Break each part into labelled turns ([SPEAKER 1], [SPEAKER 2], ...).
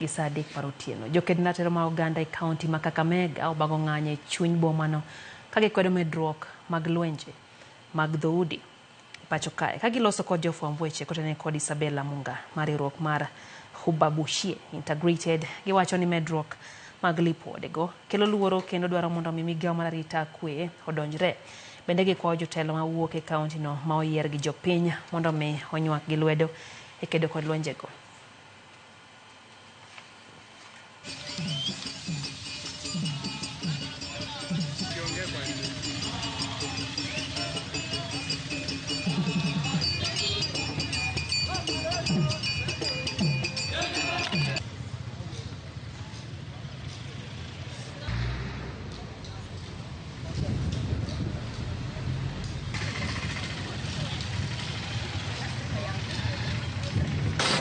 [SPEAKER 1] Gisadik parotieno. Joked natero ma Uganda e county ma Kakamega obago ng'anye chuny bomano kagikwedo medruok mag lwenje mag dhoudi pacho kae kagiloso kod jofwamb weche kotene kod Isabella Munga mar riwruok mar Hubabushie Integrated. Giwacho ni medruok mag lipodego kelo luoro kendo dwaro mondo migawo mar arita kwe odonjre. Bende gikwayo jotelo ma wuok e county no ma oyier gi jopiny mondo mi onywak gi lwedo e kedo kod lwenjego.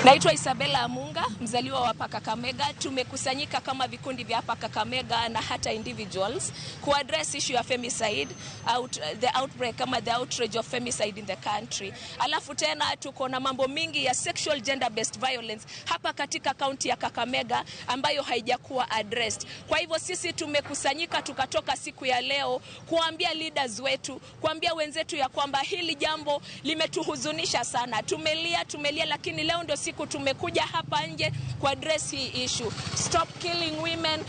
[SPEAKER 2] Naitwa Isabella Munga, mzaliwa wa hapa Kakamega. Tumekusanyika kama vikundi vya hapa Kakamega na hata individuals kuaddress issue ya femicide, the outbreak kama the outrage of femicide in the country. Alafu tena tuko na mambo mingi ya sexual gender based violence hapa katika kaunti ya Kakamega ambayo haijakuwa addressed. Kwa hivyo sisi tumekusanyika tukatoka siku ya leo kuambia leaders wetu, kuambia wenzetu ya kwamba hili jambo limetuhuzunisha sana. Tumelia lakini leo ndio siku tumekuja hapa nje kwa address hii issue. Stop killing women.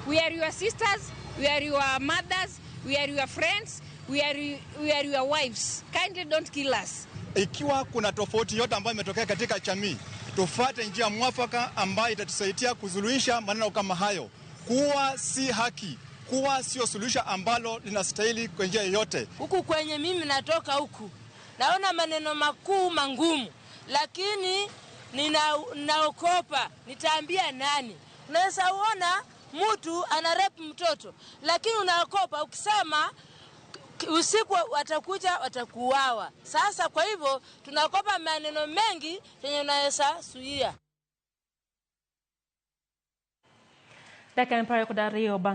[SPEAKER 3] We are your sisters, we are your mothers, we are your friends, we are your wives. Kindly don't kill us.
[SPEAKER 4] Ikiwa kuna tofauti yote ambayo imetokea katika jamii, tufuate njia mwafaka ambayo itatusaidia kuzuluhisha maneno kama hayo. Kuwa si haki, kuwa sio suluhisho ambalo linastahili kwa njia yoyote.
[SPEAKER 5] Huku kwenye mimi natoka huku, naona maneno makuu mangumu, lakini ninaokopa, nitaambia nani? Unaweza uona mtu anarepu mtoto, lakini unaokopa ukisema usiku watakuja watakuuawa. Sasa kwa hivyo tunakopa maneno mengi yenye unaweza suia.
[SPEAKER 1] Dakika mpaka kudario bang